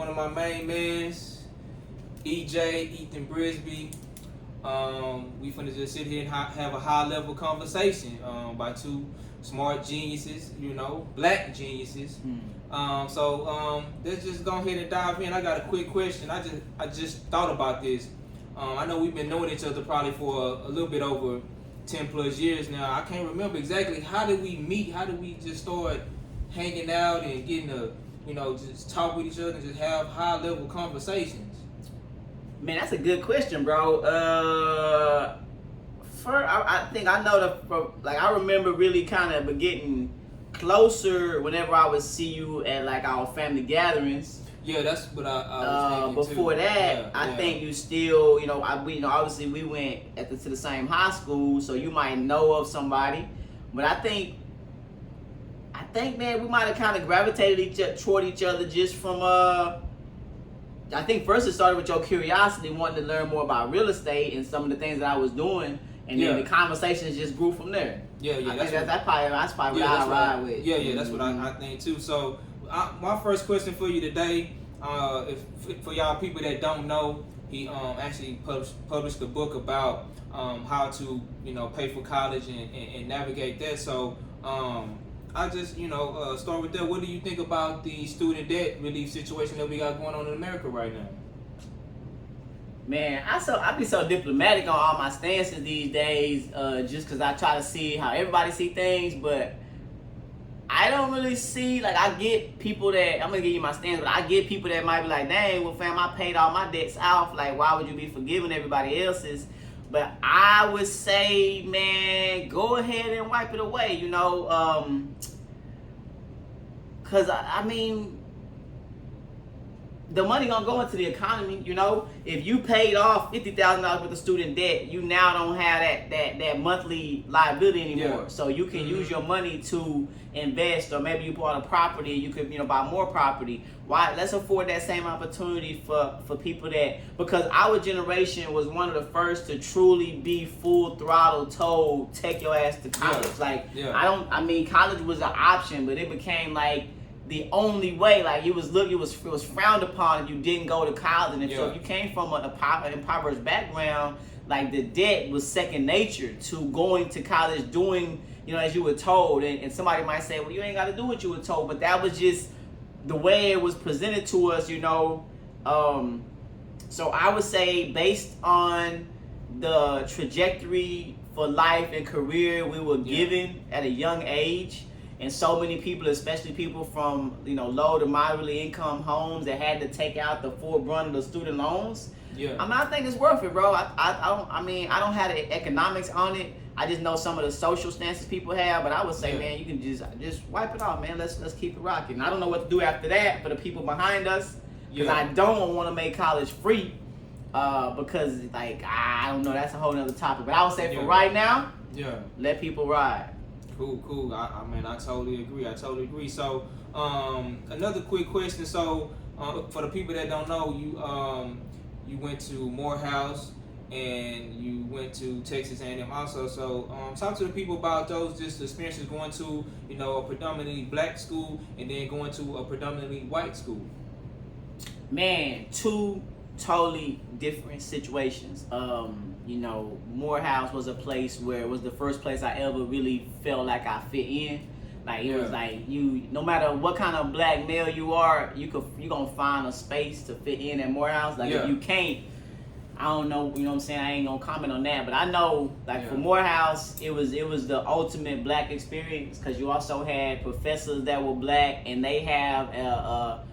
one of my main mans, EJ, Ethan Brisby. We finna just sit here and have a high level conversation by two smart geniuses, black geniuses. So let's just go ahead and dive in. I got a quick question. I just thought about this. I know we've been knowing each other probably for a little bit over 10 plus years now. I can't remember exactly how did we meet. How did we just start hanging out and getting to just talk with each other and just have high level conversations? Man, that's a good question, bro. I think I know I remember really kind of getting closer whenever I would see you at like our family gatherings. Yeah, that's what I was thinking before too. that, I think you still, obviously we went to the same high school, so you might know of somebody. But I think, man, we might have kind of gravitated toward each other just from I think first it started with your curiosity, wanting to learn more about real estate and some of the things that I was doing, and then the conversations just grew from there. That's probably what I ride with. Yeah, that's what I think too. So, my first question for you today, for y'all people that don't know, he actually published a book about how to pay for college and navigate that. So, I just start with that. What do you think about the student debt relief situation that we got going on in America right now? Man, I be so diplomatic on all my stances these days, just because I try to see how everybody see things, but I don't really see, I get people that, I'm going to give you my stance, but I get people that might be like, dang, well fam, I paid all my debts off, why would you be forgiving everybody else's? But I would say, man, go ahead and wipe it away, because, I mean, the money gonna go into the economy, If you paid off $50,000 worth of student debt, you now don't have that monthly liability anymore. Yeah. So you can use your money to invest, or maybe you bought a property, you could buy more property. Why? Let's afford that same opportunity for people because our generation was one of the first to truly be full throttle told, take your ass to college. College was an option, but it became the only way. It was frowned upon if you didn't go to college, and so if you came from an impoverished background, the debt was second nature to going to college, doing as you were told. And somebody might say, well, you ain't got to do what you were told, but that was just the way it was presented to us. So I would say, based on the trajectory for life and career we were given at a young age, and so many people, especially people from low to moderately income homes that had to take out the full brunt of the student loans. I think it's worth it, bro. I don't have the economics on it. I just know some of the social stances people have, but I would say, man, you can just wipe it off, man. Let's keep it rocking. I don't know what to do after that for the people behind us, because I don't want to make college free, because I don't know, that's a whole nother topic. But I would say for right now, let people ride. Cool. I totally agree. So, another quick question. So, for the people that don't know, you went to Morehouse and you went to Texas A&M also. So, talk to the people about those just experiences going to a predominantly black school and then going to a predominantly white school. Man, two totally different situations. Morehouse was a place where it was the first place I ever really felt like I fit in. It was no matter what kind of black male you are, you're gonna find a space to fit in at Morehouse. If you can't, I don't know, what I'm saying, I ain't gonna comment on that, but I know for Morehouse, it was the ultimate black experience, because you also had professors that were black, and they have a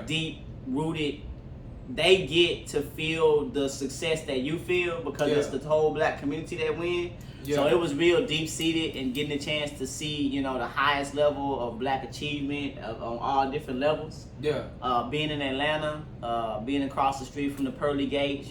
deep rooted, they get to feel the success that you feel, because it's the whole black community that win. So it was real deep seated, and getting a chance to see the highest level of black achievement on all different levels. Being in Atlanta, being across the street from the pearly gates,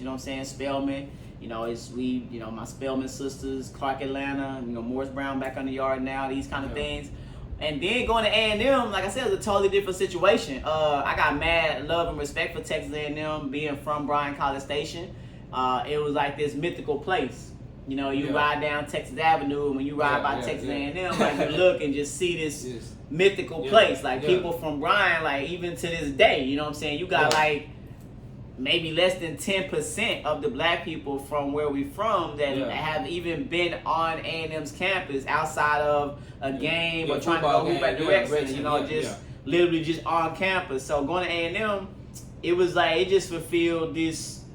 Spelman. My Spelman sisters, Clark Atlanta, Morris Brown back on the yard now, these kind of things. And then going to A&M, like I said, it was a totally different situation. I got mad love and respect for Texas A&M, being from Bryan College Station. It was like this mythical place. You ride down Texas Avenue, and when you ride by Texas A&M, you look and just see this mythical place. Like people from Bryan, like even to this day, you know what I'm saying? You got like maybe less than 10% of the black people from where we from that have even been on A&M's campus outside of a game or trying to go hoop at direction, you know, literally just on campus. So going to A&M, it was like, it just fulfilled this,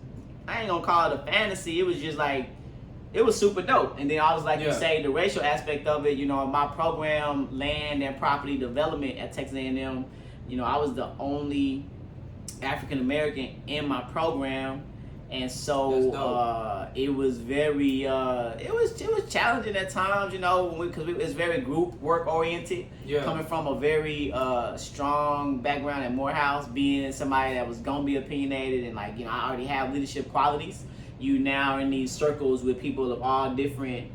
I ain't gonna call it a fantasy, it was just like, it was super dope. And then I was like you say, the racial aspect of it, you know, my program, land and property development at Texas A&M, you know, I was the only African American in my program, and so it was very it was challenging at times, you know, because it was very group work oriented. Coming from a very strong background at Morehouse, being somebody that was gonna be opinionated and like, you know, I already have leadership qualities. You now in these circles with people of all different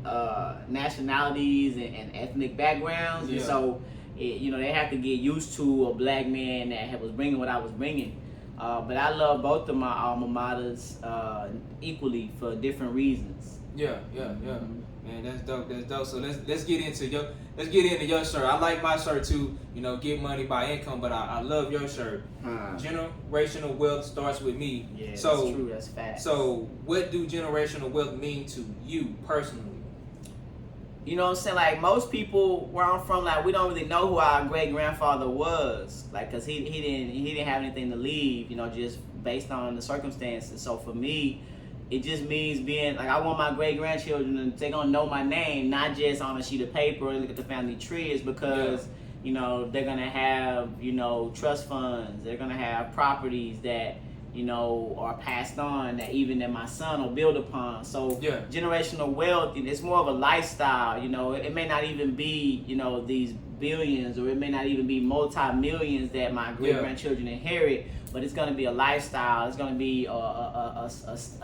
nationalities and ethnic backgrounds, and so you know, they have to get used to a black man that was bringing what I was bringing. But I love both of my alma maters equally for different reasons. Man, that's dope. That's dope. So let's get into your shirt. I like my shirt too. You know, get money by income, but I love your shirt. Generational wealth starts with me. Yeah, so, that's true. That's fact. So what do generational wealth mean to you personally? You know what I'm saying? Like most people where I'm from, like we don't really know who our great grandfather was, like, cause he didn't have anything to leave, you know, just based on the circumstances. So for me, it just means being like, I want my great grandchildren to, they're gonna know my name, not just on a sheet of paper or look at the family tree, is because you know, they're gonna have, you know, trust funds, they're gonna have properties that, you know, are passed on that even that my son will build upon. So generational wealth, it's more of a lifestyle, you know. It may not even be, you know, these billions, or it may not even be multi-millions that my great-grandchildren inherit, but it's going to be a lifestyle. It's going to be a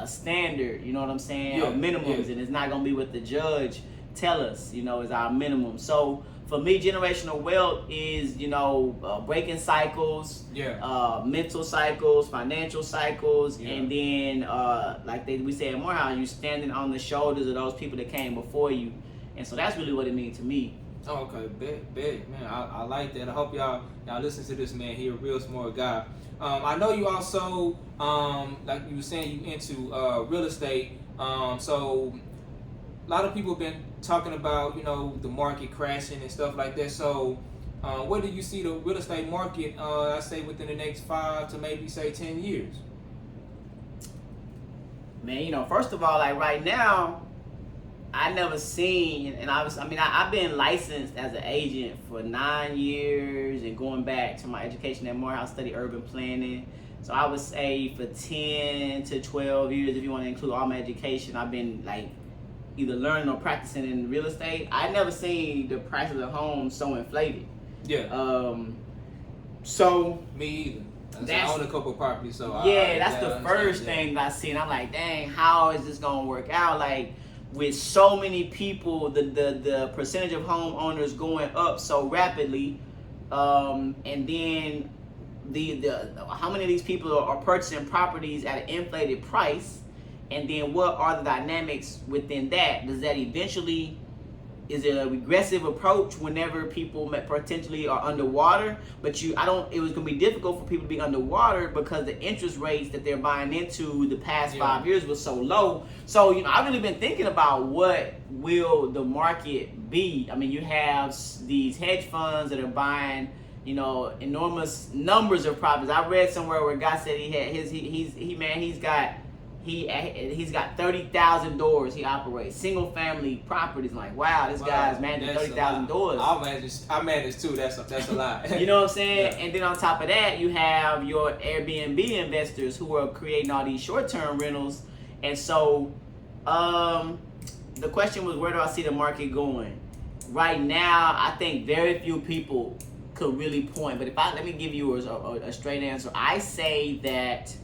standard, you know what I'm saying, of minimums, and it's not going to be what the judge tell us, you know, is our minimum. So for me, generational wealth is, you know, breaking cycles, mental cycles, financial cycles, and then, like we say at Morehouse, you standing on the shoulders of those people that came before you. And so that's really what it means to me. Oh, okay, bet, man. I like that. I hope y'all listen to this man. He a real smart guy. I know you also, like you were saying, you into real estate. So a lot of people have been talking about, you know, the market crashing and stuff like that. So where do you see the real estate market, I say within the next 5 to maybe say 10 years? Man, you know, first of all, like right now, I never seen, and I've been licensed as an agent for 9 years, and going back to my education at Morehouse, study urban planning. So I would say for 10 to 12 years, if you want to include all my education, I've been like either learning or practicing in real estate. I never seen the prices of homes so inflated. So me either. I own a couple of properties, so that's the first thing that I seen. I'm like, dang, how is this gonna work out? Like, with so many people, the percentage of homeowners going up so rapidly, and then the how many of these people are purchasing properties at an inflated price, and then what are the dynamics within that? Does that eventually, is it a regressive approach whenever people potentially are underwater? But it was gonna be difficult for people to be underwater because the interest rates that they're buying into the past 5 years was so low. So, you know, I've really been thinking about what will the market be. I mean, you have these hedge funds that are buying, you know, enormous numbers of properties. I read somewhere where a guy said he's got 30,000 doors he operates, single family properties. I'm like, wow, this guy's managing 30,000 doors. I manage too. That's a lot. You know what I'm saying? And then on top of that, you have your Airbnb investors who are creating all these short-term rentals. And so the question was, where do I see the market going? Right now, I think very few people could really point. But let me give you a straight answer. I say that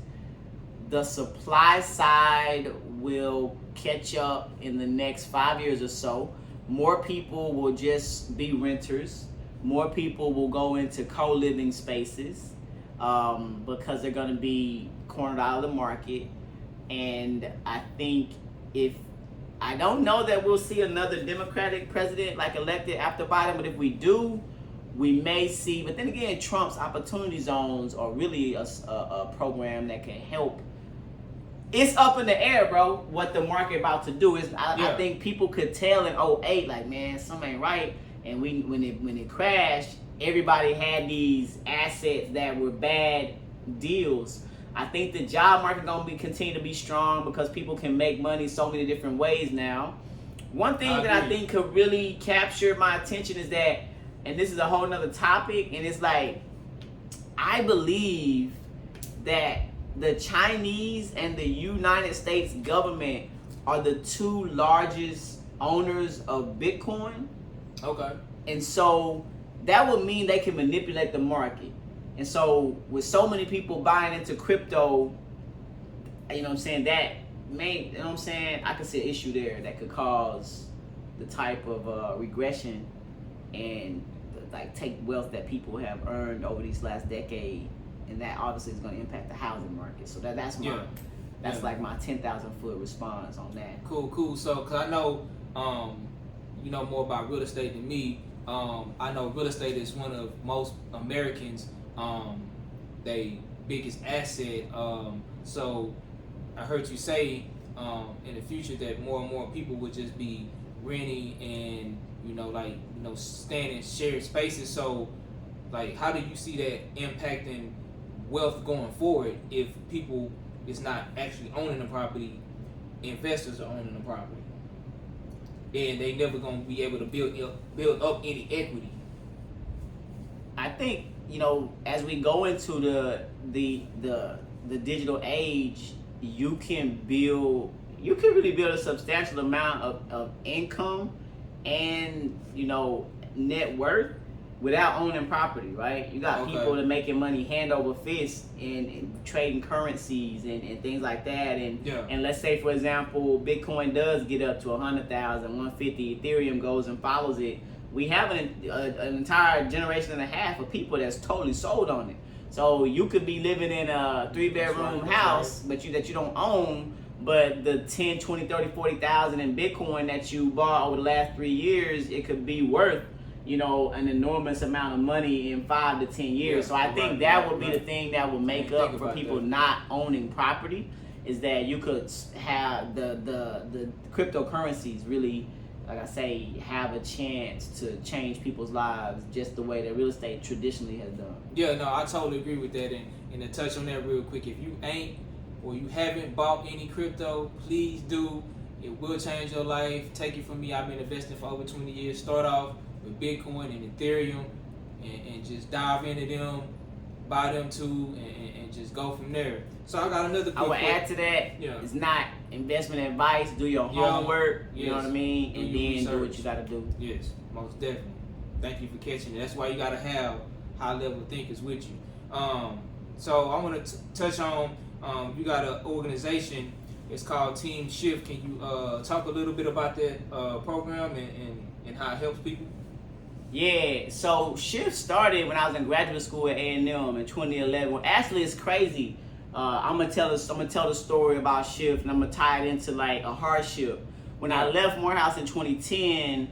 the supply side will catch up in the next 5 years or so. More people will just be renters. More people will go into co-living spaces because they're going to be cornered out of the market. And I think I don't know that we'll see another Democratic president like elected after Biden, but if we do, we may see, but then again, Trump's opportunity zones are really a program that can help. It's up in the air, bro, what the market about to do. I think people could tell in '08, like, man, something ain't right. And when it crashed, everybody had these assets that were bad deals. I think the job market gonna continue to be strong because people can make money so many different ways now. One thing that I think could really capture my attention is that, and this is a whole nother topic, and it's like, I believe that the Chinese and the United States government are the two largest owners of Bitcoin. Okay. And so that would mean they can manipulate the market. And so with so many people buying into crypto, you know what I'm saying, that may, you know what I'm saying, I could see an issue there that could cause the type of regression and like take wealth that people have earned over these last decade, and that obviously is going to impact the housing market. So that's like my 10,000 foot response on that. Cool. So, cause I know you know more about real estate than me. I know real estate is one of most Americans' they biggest asset. So I heard you say in the future that more and more people would just be renting and staying in shared spaces. So like, how do you see that impacting wealth going forward if people is not actually owning the property, investors are owning the property, and they never gonna be able to build up any equity? I think, as we go into the digital age, you can really build a substantial amount of income and net worth without owning property, right? You got people that making money hand over fist and trading currencies and things like that. And let's say, for example, Bitcoin does get up to 100,000, 150, Ethereum goes and follows it. We have an entire generation and a half of people that's totally sold on it. So you could be living in a 3-bedroom house, but that you don't own, but the 10, 20, 30, 40,000 in Bitcoin that you bought over the last 3 years, it could be worth an enormous amount of money in 5 to 10 years. So I think that would be the thing that would make up for people not owning property, is that you could have the cryptocurrencies really, like I say, have a chance to change people's lives just the way that real estate traditionally has done. Yeah, no, I totally agree with that. And to touch on that real quick, if you ain't or you haven't bought any crypto, please do. It will change your life. Take it from me. I've been investing for over 20 years. Start off with Bitcoin and Ethereum and just dive into them, buy them too, and just go from there. So I got another quick I would add to that, it's not investment advice. Do your homework, you know what I mean, and then do what you got to do. Yes, most definitely. Thank you for catching it. That's why you got to have high-level thinkers with you. So I want to touch on, you got an organization. It's called Team Shift. Can you talk a little bit about that program and how it helps people? Yeah, so Shift started when I was in graduate school at A&M in 2011. Well, actually, it's crazy. I'm gonna tell the story about Shift, and I'm gonna tie it into like a hardship. When I left Morehouse in 2010,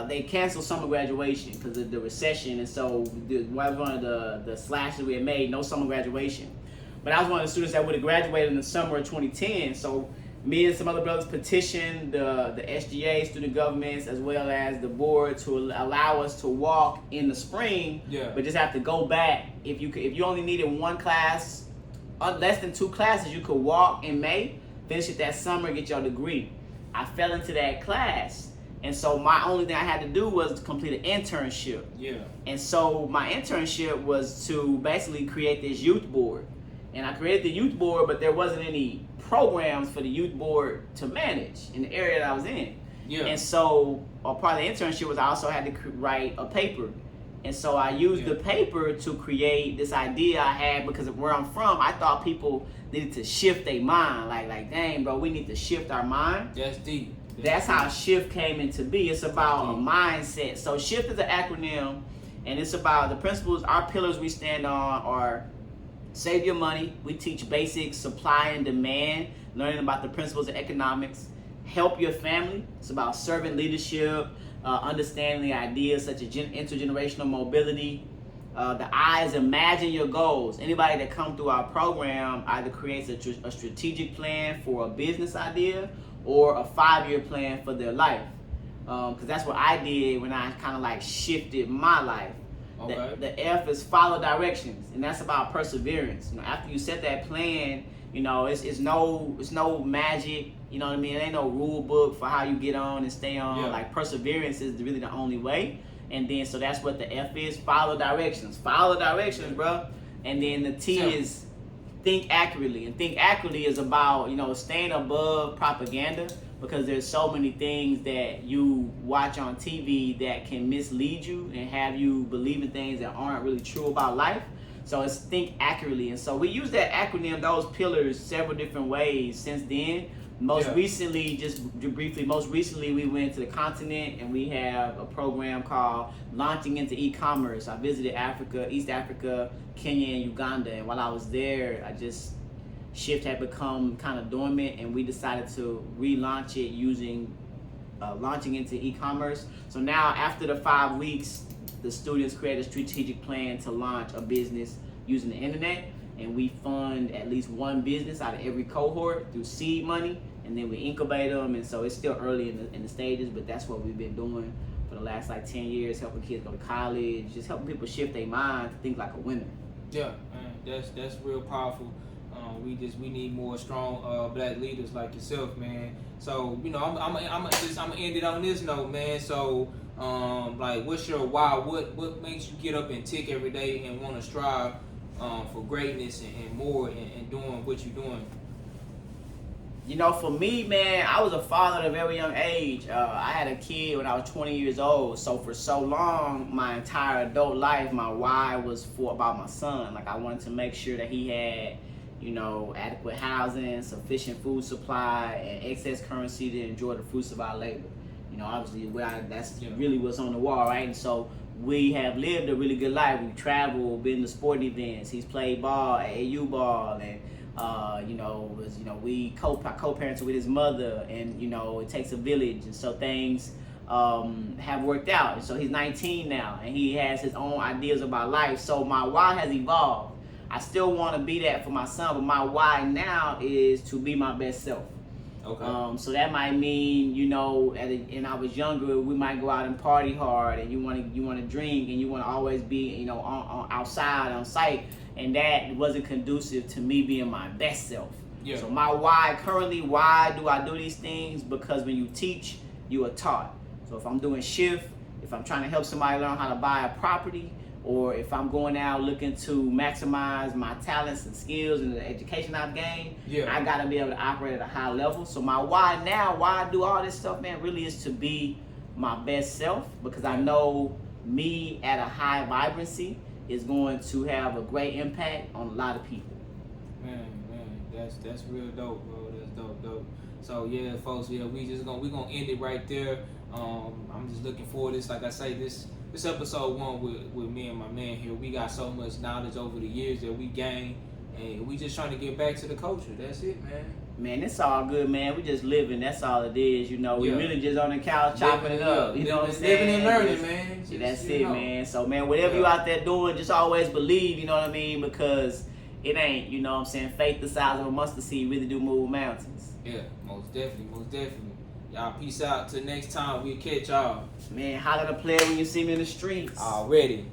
they canceled summer graduation because of the recession, and so one of the slashes we had made, no summer graduation. But I was one of the students that would have graduated in the summer of 2010. So me and some other brothers petitioned the SGA, student governments, as well as the board to allow us to walk in the spring, but just have to go back. If you only needed one class, less than 2 classes, you could walk in May, finish it that summer, get your degree. I fell into that class, and so my only thing I had to do was to complete an internship. And so my internship was to basically create this youth board. And I created the youth board, but there wasn't any programs for the youth board to manage in the area that I was in. And so a part of the internship was I also had to write a paper. And so I used the paper to create this idea I had, because of where I'm from, I thought people needed to shift their mind. Like, dang, bro, we need to shift our mind. That's deep. That's how Shift came into be. It's about a mindset. So Shift is an acronym, and it's about the principles, our pillars we stand on are: save your money. We teach basic supply and demand, learning about the principles of economics. Help your family. It's about servant leadership, understanding the ideas such as intergenerational mobility. The I is imagine your goals. Anybody that come through our program either creates a strategic plan for a business idea or a 5-year plan for their life. Because that's what I did when I kind of like shifted my life. Okay. The F is follow directions, and that's about perseverance. You know, after you set that plan, you know, it's no magic. You know what I mean? It ain't no rule book for how you get on and stay on. Yeah. Like perseverance is really the only way. And then so that's what the F is: follow directions. Follow directions, bro. And then the T is think accurately. And think accurately is about, you know, staying above propaganda, because there's so many things that you watch on TV that can mislead you and have you believing things that aren't really true about life. So it's think accurately. And so we use that acronym, those pillars, several different ways since then. Most recently, we went to the continent and we have a program called Launching into E-Commerce. I visited Africa, East Africa, Kenya, and Uganda. And while I was there, shift had become kind of dormant, and we decided to relaunch it using launching into e-commerce. So now, after the 5 weeks, the students create a strategic plan to launch a business using the internet, and we fund at least one business out of every cohort through seed money, and then we incubate them. And so it's still early in the stages, but that's what we've been doing for the last like 10 years, helping kids go to college, just helping people shift their mind to think like a winner. Yeah, man, that's real powerful. We need more strong black leaders like yourself, man. So, you know, I'm gonna end it on this note, man. So, like, what's your why? What makes you get up and tick every day and want to strive for greatness and more and doing what you're doing? You know, for me, man, I was a father at a very young age. I had a kid when I was 20 years old. So for so long, my entire adult life, my why was about my son. Like, I wanted to make sure that he had, you know, adequate housing, sufficient food supply, and excess currency to enjoy the fruits of our labor. You know, obviously, that's really what's on the wall, right? And so we have lived a really good life. We've traveled, been to sporting events. He's played ball, AAU ball, and we co-parented with his mother, and you know, it takes a village, and so things have worked out. And so he's 19 now, and he has his own ideas about life. So my why has evolved. I still want to be that for my son, but my why now is to be my best self. Okay. So that might mean, you know, and I was younger, we might go out and party hard, and you want to drink, and you want to always be, you know, on outside on site, and that wasn't conducive to me being my best self. Yeah. So my why currently, why do I do these things? Because when you teach, you are taught. So if I'm doing shift, if I'm trying to help somebody learn how to buy a property, or if I'm going out looking to maximize my talents and skills and the education I've gained, I gotta be able to operate at a high level. So my why now, why I do all this stuff, man, really is to be my best self, because I know me at a high vibrancy is going to have a great impact on a lot of people. Man, that's real dope, bro. That's dope. So yeah, folks, we're gonna end it right there. I'm just looking forward to this. Like I say, this episode 1 with me and my man here. We got so much knowledge over the years that we gained, and we just trying to get back to the culture. That's it, man. Man, it's all good, man. We just living. That's all it is, you know. We really just on the couch chopping it up. You know what I'm saying? Living and learning, man. That's it, man. So, man, whatever you out there doing, just always believe, you know what I mean? Because it ain't, you know what I'm saying, faith the size of a mustard seed really do move mountains. Yeah, most definitely. Y'all peace out. Till next time, we'll catch y'all. Man, holler at a player when you see me in the streets. Already.